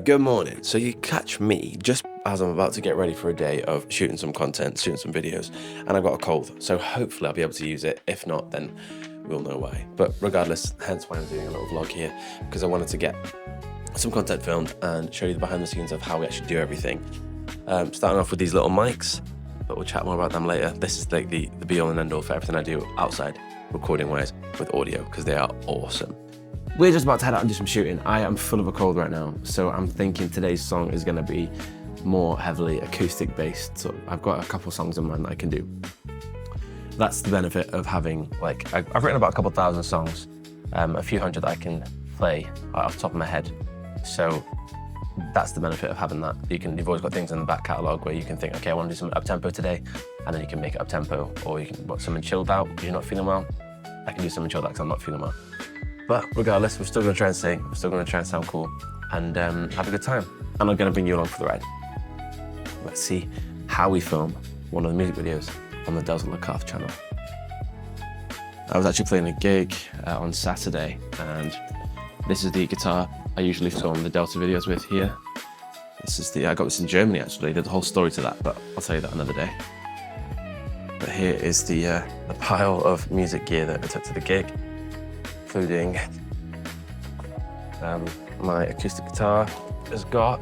Good morning. So you catch me just as I'm about to get ready for a day of shooting some content, shooting some videos, and I've got a cold. So hopefully I'll be able to use it. If not, then we'll know why. But regardless, hence why I'm doing a little vlog here, because I wanted to get some content filmed and show you the behind the scenes of how we actually do everything. Starting off with these little mics, but we'll chat more about them later. This is like the be all and end all for everything I do outside, recording wise, with audio, because they are awesome. We're just about to head out and do some shooting. I am full of a cold right now, so I'm thinking today's song is going to be more heavily acoustic based. So I've got a couple songs in mind that I can do. That's the benefit of having, like, I've written about a couple thousand songs, a few hundred that I can play off the top of my head. So that's the benefit of having that. You've always got things in the back catalogue where you can think, okay, I want to do something up-tempo today, and then you can make it up-tempo, or you can watch something chilled out if you're not feeling well. I can do something chilled out because I'm not feeling well. But regardless, we're still going to try and sing, we're still going to try and sound cool, and have a good time. And I'm going to bring you along for the ride. Let's see how we film one of the music videos on the Delta LaCarth channel. I was actually playing a gig on Saturday, and this is the guitar I usually film the Delta videos with here. This is I got this in Germany actually, there's a whole story to that, but I'll tell you that another day. But here is the pile of music gear that I took to the gig, including my acoustic guitar has got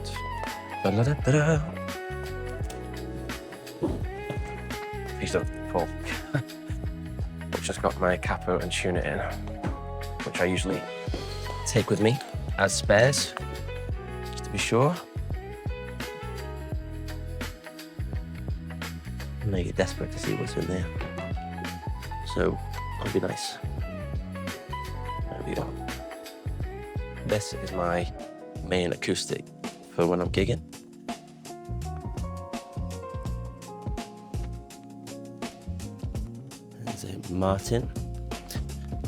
piece of folk, which has got my capo and tuner in, which I usually take with me as spares, just to be sure. I know you're desperate to see what's in there, so that'll be nice. There we go. This is my main acoustic for when I'm gigging. There's a Martin,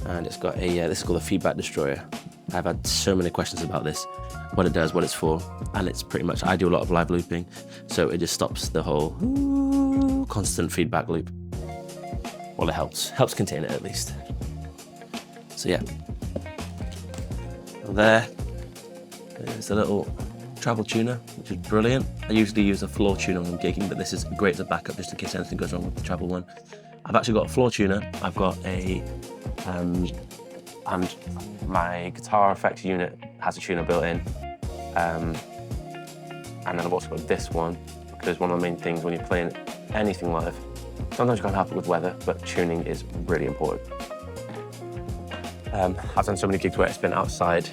and it's got a, this is called a feedback destroyer. I've had so many questions about this, what it does, what it's for, and it's pretty much, I do a lot of live looping, so it just stops the whole constant feedback loop. Well, it helps contain it at least. So yeah. There's a little travel tuner, which is brilliant. I usually use a floor tuner when I'm gigging, but this is great as a backup just in case anything goes wrong with the travel one. I've actually got a floor tuner. I've got a, and my guitar effects unit has a tuner built in. And then I've also got this one, because one of the main things when you're playing anything live, sometimes you can't help it with weather, but tuning is really important. I've done so many gigs where it's been outside,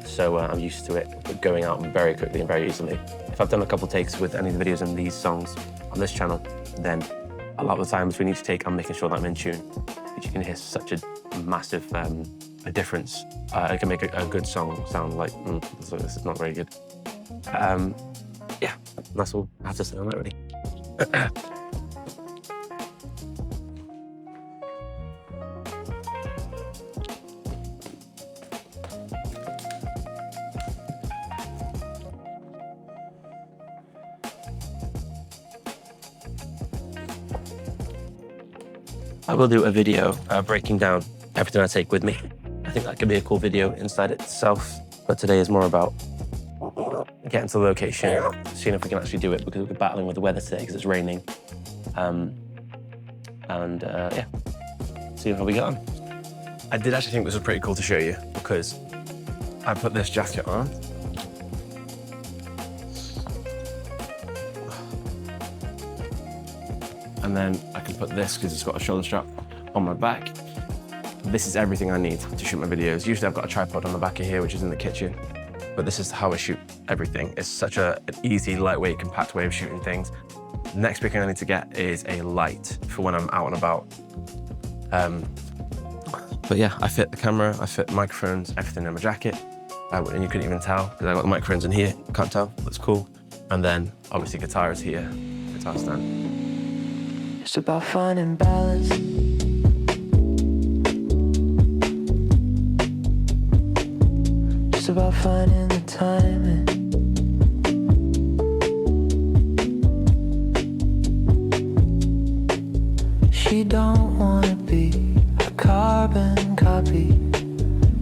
so I'm used to it going out very quickly and very easily. If I've done a couple takes with any of the videos in these songs on this channel, then a lot of the times when each take, I'm making sure that I'm in tune, because you can hear such a massive a difference. It can make a good song sound like, this is not very good. Yeah, that's all I have to say on that, really. I will do a video breaking down everything I take with me. I think that could be a cool video inside itself, but today is more about getting to the location, seeing if we can actually do it, because we're battling with the weather today because it's raining. Yeah, seeing how we get on. I did actually think this was pretty cool to show you, because I put this jacket on. And then I can put this, because it's got a shoulder strap, on my back. This is everything I need to shoot my videos. Usually I've got a tripod on the back of here, which is in the kitchen, but this is how I shoot everything. It's such an easy, lightweight, compact way of shooting things. The next big thing I need to get is a light for when I'm out and about. But yeah, I fit the camera, I fit microphones, everything in my jacket. And you couldn't even tell, because I got the microphones in here, can't tell, that's cool. And then, obviously, guitar is here, guitar stand. It's about finding balance. It's about finding the timing. She don't wanna be a carbon copy.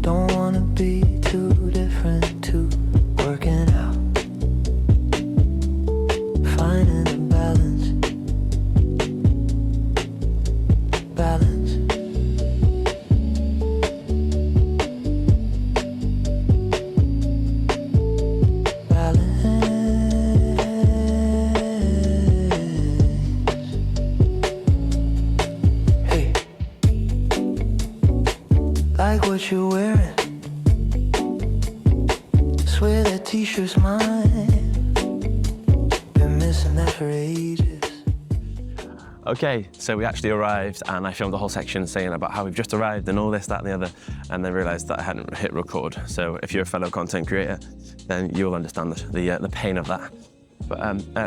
Don't wanna be too different to working out. t-shirt's mine. Been missing that for ages. Okay, so we actually arrived and I filmed a whole section saying about how we've just arrived and all this, that and the other, and then realised that I hadn't hit record. So if you're a fellow content creator, then you'll understand the pain of that. But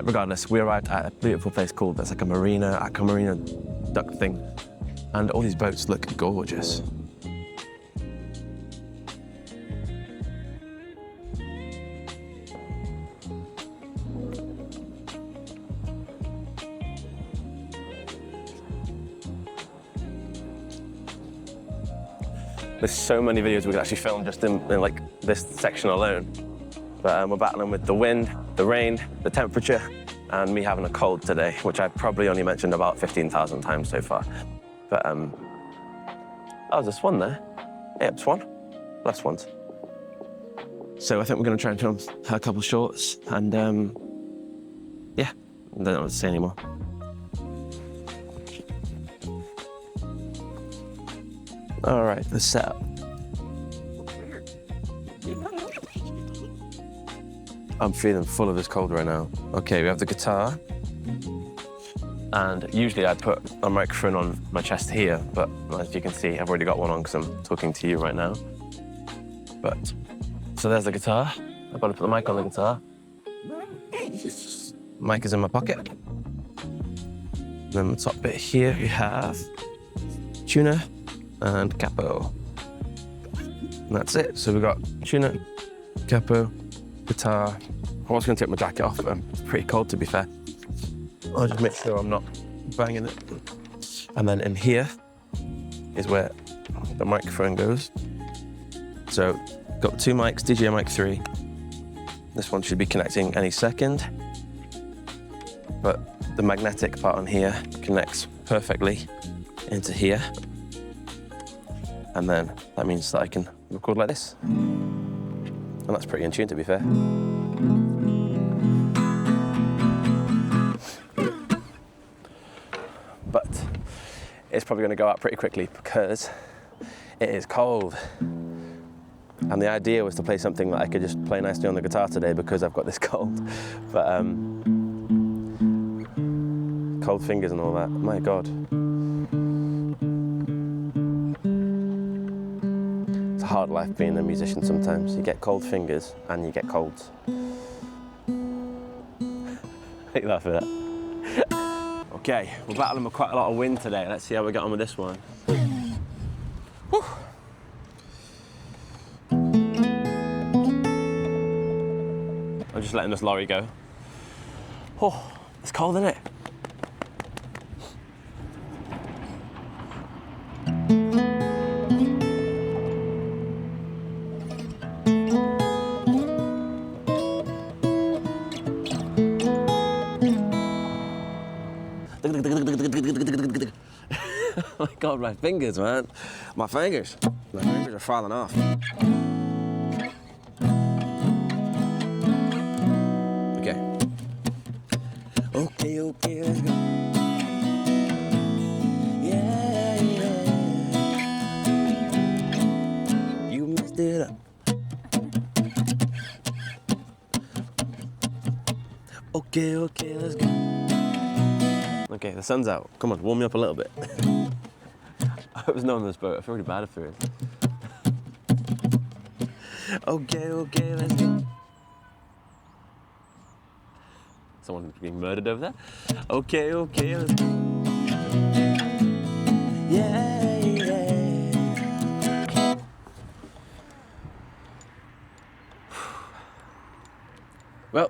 regardless, we arrived at a beautiful place called, that's like a marina, Aqueduct thing. And all these boats look gorgeous. There's so many videos we could actually film just in like this section alone. But we're battling with the wind, the rain, the temperature, and me having a cold today, which I've probably only mentioned about 15,000 times so far. But, oh, there's a swan there. Yeah, swan. Last swans. So I think we're gonna try and film a couple shorts, and yeah, I don't know what to say anymore. All right, the setup. I'm feeling full of this cold right now. Okay, we have the guitar. And usually I'd put a microphone on my chest here, but as you can see, I've already got one on because I'm talking to you right now. But, so there's the guitar. I've got to put the mic on the guitar. Mic is in my pocket. Then the top bit here, we have tuner and capo. And that's it. So we've got tuner, capo, guitar. I was going to take my jacket off, but it's pretty cold to be fair. I'll just make sure I'm not banging it. And then in here is where the microphone goes. So got two mics, DJI Mic 3. This one should be connecting any second. But the magnetic part on here connects perfectly into here. And then that means that I can record like this. And that's pretty in tune, to be fair. But it's probably going to go out pretty quickly because it is cold. And the idea was to play something that I could just play nicely on the guitar today because I've got this cold. But cold fingers and all that, my God. It's a hard life being a musician sometimes. You get cold fingers and you get colds. I laugh at that. Okay, we're battling with quite a lot of wind today. Let's see how we get on with this one. Whew. I'm just letting this lorry go. Oh, it's cold, isn't it? Oh my God, my fingers, man. My fingers are falling off. Okay. Okay, let's go. Yeah. You messed it up. Okay, let's go. Okay, the sun's out. Come on, warm me up a little bit. I was not on this boat. I feel really bad if there is. Okay, let's go. Someone being murdered over there. Okay, let's go. Yeah. Well,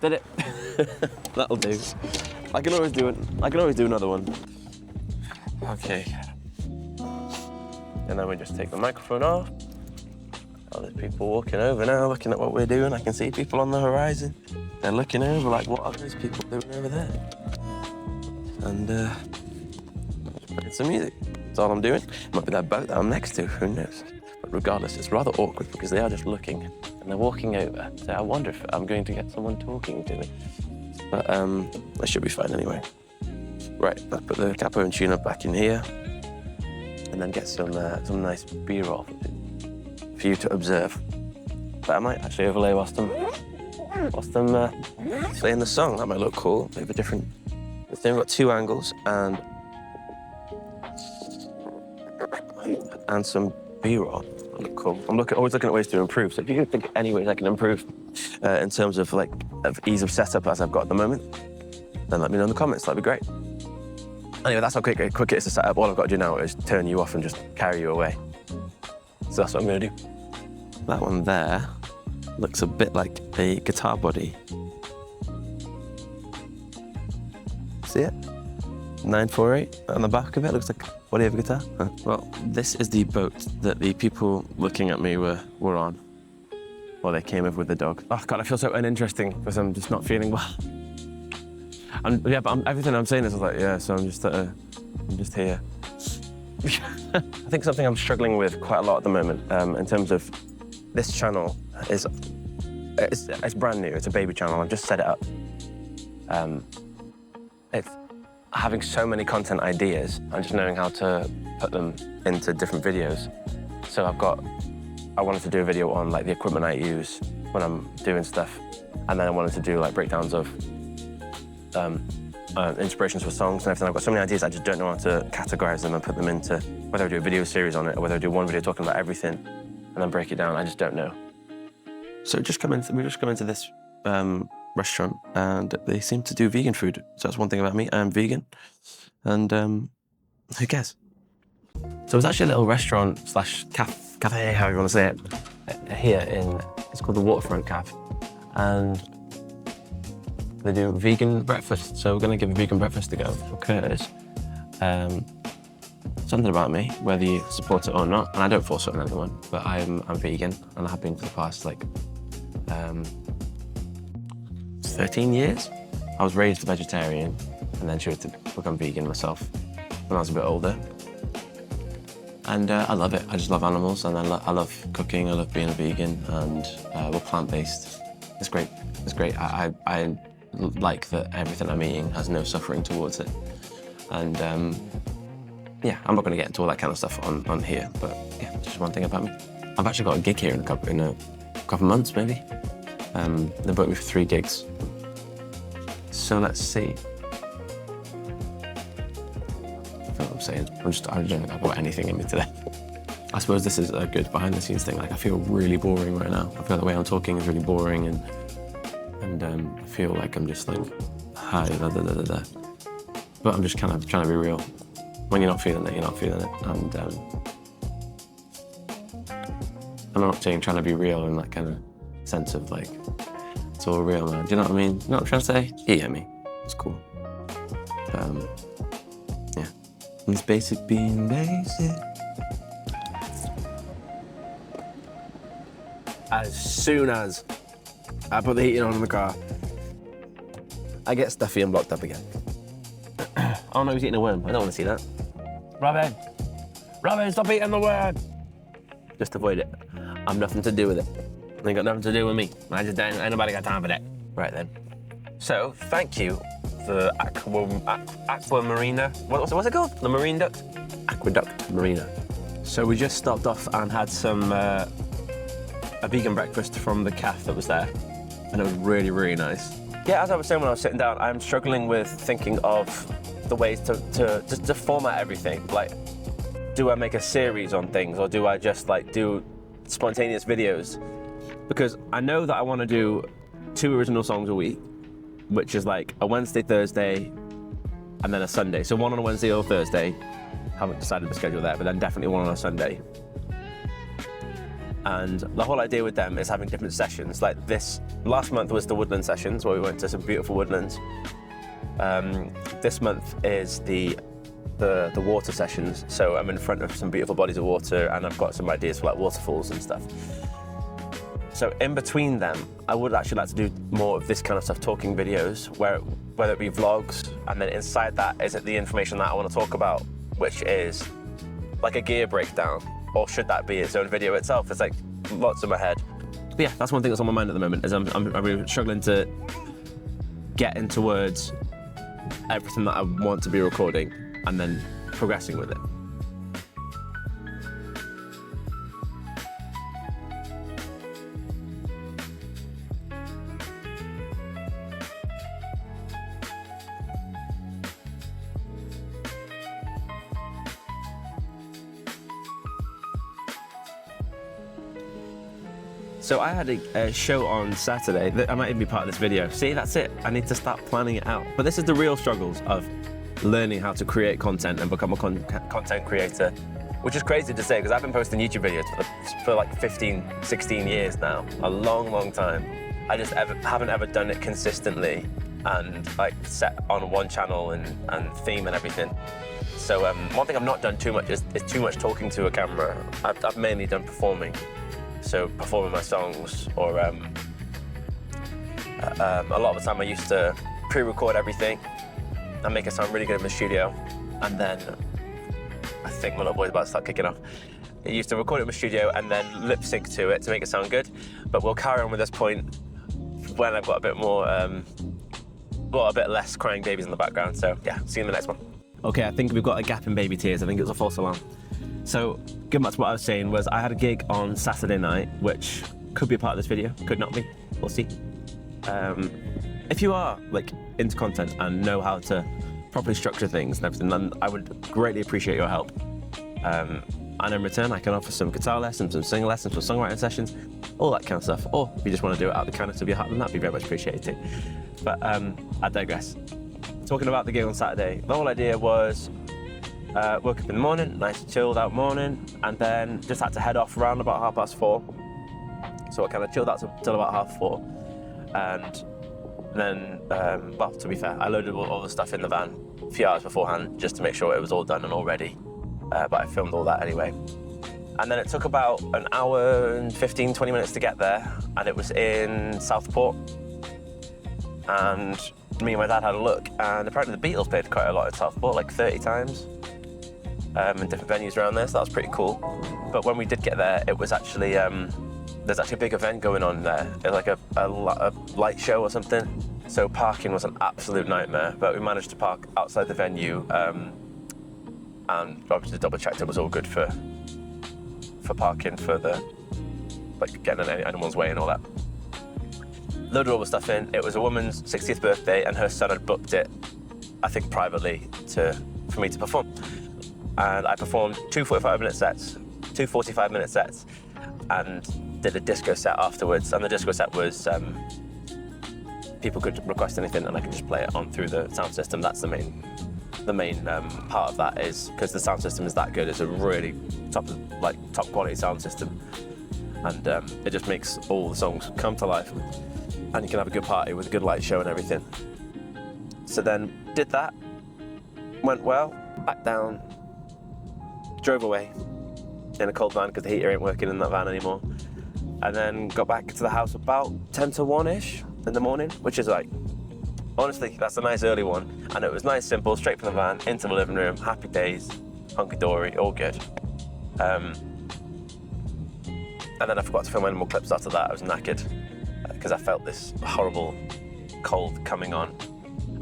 did it. That'll do. I can always do it. I can always do another one. Okay. And then we just take the microphone off. Oh, there's people walking over now, looking at what we're doing. I can see people on the horizon. They're looking over like, what are those people doing over there? And playing some music. That's all I'm doing. Might be that boat that I'm next to, who knows? But regardless, it's rather awkward because they are just looking and they're walking over. So I wonder if I'm going to get someone talking to me. But that should be fine anyway. Right, let's put the capo and tuner back in here and then get some nice B-roll for you to observe. but I might actually overlay whilst I'm playing the song. That might look cool. Maybe a different. It's then got 2 angles and some B-roll. That look cool. I'm always looking at ways to improve. So if you think any ways I can improve in terms of of ease of setup as I've got at the moment, then let me know in the comments. That'd be great. Anyway, that's how quick it is to set up. All I've got to do now is turn you off and just carry you away. So that's what I'm going to do. That one there looks a bit like a guitar body. See it? 948 on the back of it looks like the body of a guitar. Huh. Well, this is the boat that the people looking at me were on. Well, they came over with the dog. Oh God, I feel so uninteresting because I'm just not feeling well. Everything I'm saying is like, yeah, so I'm just here. I think something I'm struggling with quite a lot at the moment in terms of this channel is, it's brand new, it's a baby channel, I've just set it up. It's having so many content ideas and just knowing how to put them into different videos. So I wanted to do a video on like the equipment I use when I'm doing stuff, and then I wanted to do like breakdowns of inspirations for songs and everything. I've got so many ideas, I just don't know how to categorize them and put them into, whether I do a video series on it or whether I do one video talking about everything and then break it down. I just don't know. So we just come into this restaurant and they seem to do vegan food. So that's one thing about me, I'm vegan. And who cares? So it's actually a little restaurant / cafe, however you want to say it, here it's called the Waterfront Cafe. And they do vegan breakfast, so we're going to give a vegan breakfast a go because something about me, whether you support it or not, and I don't force it on anyone, but I'm vegan and I have been for the past 13 years. I was raised a vegetarian and then chose to become vegan myself when I was a bit older. And I love it. I just love animals and I love cooking, I love being a vegan, and we're plant-based. It's great, it's great. I like that everything I'm eating has no suffering towards it. And yeah, I'm not going to get into all that kind of stuff on here, but yeah, it's just one thing about me. I've actually got a gig here in a couple months, maybe. They booked me for 3 gigs. So let's see. I know what I'm saying. I don't think I've got anything in me today. I suppose this is a good behind the scenes thing. Like, I feel really boring right now. I feel the way I'm talking is really boring and I feel like I'm just like, hi, da, da, da, da, da. But I'm just kind of trying to be real. When you're not feeling it, you're not feeling it. And I'm not saying trying to be real in that kind of sense of like, it's all real, man. Do you know what I mean? You know what I'm trying to say? You get me. It's cool. Yeah. It's basic being basic. As soon as I put the heating on in the car, I get stuffy and blocked up again. Oh no, he's eating a worm. I don't want to see that. Robin, stop eating the worm. Just avoid it. I'm nothing to do with it. They got nothing to do with me. Ain't nobody got time for that. Right then. So, thank you for Aqua Marina. What's it called? The Marine Duct? Aqueduct Marina. So we just stopped off and had some a vegan breakfast from the cafe that was there, and it was really, really nice. Yeah, as I was saying when I was sitting down, I'm struggling with thinking of the ways to format everything. Like, do I make a series on things, or do I just like do spontaneous videos? Because I know that I want to do 2 original songs a week, which is like a Wednesday, Thursday, and then a Sunday. So one on a Wednesday or Thursday. Haven't decided the schedule there, but then definitely one on a Sunday. And the whole idea with them is having different sessions. Like this, last month was the woodland sessions where we went to some beautiful woodlands. This month is the water sessions. So I'm in front of some beautiful bodies of water and I've got some ideas for like waterfalls and stuff. So in between them, I would actually like to do more of this kind of stuff, talking videos, whether it be vlogs, and then inside that is the information that I want to talk about, which is like a gear breakdown, or should that be its own video itself? It's like lots in my head. But yeah, that's one thing that's on my mind at the moment, is I'm really struggling to get into words everything that I want to be recording and then progressing with it. So I had a show on Saturday that I might even be part of this video. See, that's it. I need to start planning it out. But this is the real struggles of learning how to create content and become a content creator, which is crazy to say because I've been posting YouTube videos for like 15, 16 years now, a long, long time. I just haven't ever done it consistently and like set on one channel and theme and everything. So one thing I've not done too much is too much talking to a camera. I've mainly done performing. So performing my songs, or a lot of the time I used to pre-record everything and make it sound really good in the studio. And then I think my little boy's about to start kicking off. I used to record it in the studio and then lip sync to it to make it sound good. But we'll carry on with this point when I've got a bit more, a bit less crying babies in the background. So yeah, see you in the next one. Okay, I think we've got a gap in baby tears. I think it was a false alarm. So, getting back to what I was saying was I had a gig on Saturday night, which could be a part of this video, could not be, we'll see. If you are like into content and know how to properly structure things and everything, then I would greatly appreciate your help. And in return, I can offer some guitar lessons, some singing lessons, some songwriting sessions, all that kind of stuff. Or if you just want to do it out of the kindness of your heart, then that'd be very much appreciated. But I digress. Talking about the gig on Saturday, the whole idea was woke up in the morning, nice chilled out morning, and then just had to head off around about 4:30. So I kind of chilled out till about 4:30, and then, well, to be fair, I loaded all the stuff in the van a few hours beforehand just to make sure it was all done and all ready, but I filmed all that anyway. And then it took about an hour and 15, 20 minutes to get there, and it was in Southport, and me and my dad had a look, and apparently the Beatles played quite a lot in Southport, like 30 times. In different venues around there, so that was pretty cool. But when we did get there, it was actually, there's actually a big event going on there. It was like a light show or something. So parking was an absolute nightmare, but we managed to park outside the venue, and obviously double checked it was all good for parking, for the, like getting in anyone's way and all that. Loaded all the stuff in. It was a woman's 60th birthday and her son had booked it, I think privately, for me to perform. And I performed two 45-minute sets, two 45-minute sets, and did a disco set afterwards. And the disco set was, people could request anything and I could just play it on through the sound system. That's the main part of that, is because the sound system is that good. It's a really top quality sound system. And it just makes all the songs come to life. And you can have a good party with a good light show and everything. So then did that, went well, back down, drove away in a cold van because the heater ain't working in that van anymore. And then got back to the house about 10 to 1-ish in the morning, which is like, honestly, that's a nice early one. And it was nice, simple, straight from the van, into the living room, happy days, hunky-dory, all good. And then I forgot to film any more clips after that. I was knackered because I felt this horrible cold coming on.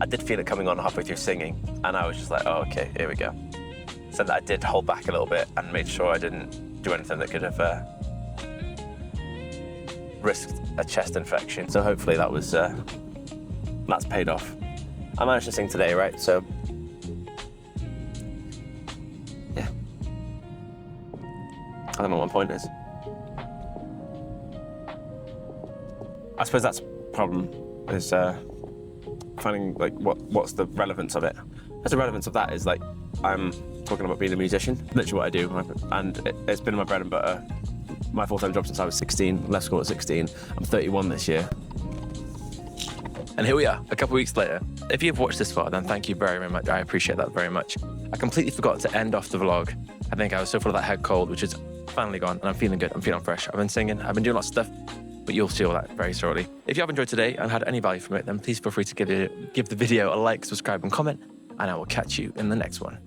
I did feel it coming on halfway through singing, and I was just like, oh, okay, here we go. So that I did hold back a little bit and made sure I didn't do anything that could have risked a chest infection. So hopefully that was, that's paid off. I managed to sing today, right? So, yeah. I don't know what my point is. I suppose that's the problem, is finding like what's the relevance of it. Because the relevance of that is like, I'm talking about being a musician, literally what I do, and it's been my bread and butter, my full-time job since I was 16, left school at 16. I'm 31 this year. And here we are, a couple of weeks later. If you've watched this far, then thank you very, very much. I appreciate that very much. I completely forgot to end off the vlog. I think I was so full of that head cold, which is finally gone, and I'm feeling good, I'm feeling fresh. I've been singing, I've been doing lots of stuff, but you'll see all that very shortly. If you have enjoyed today and had any value from it, then please feel free to give the video a like, subscribe, and comment, and I will catch you in the next one.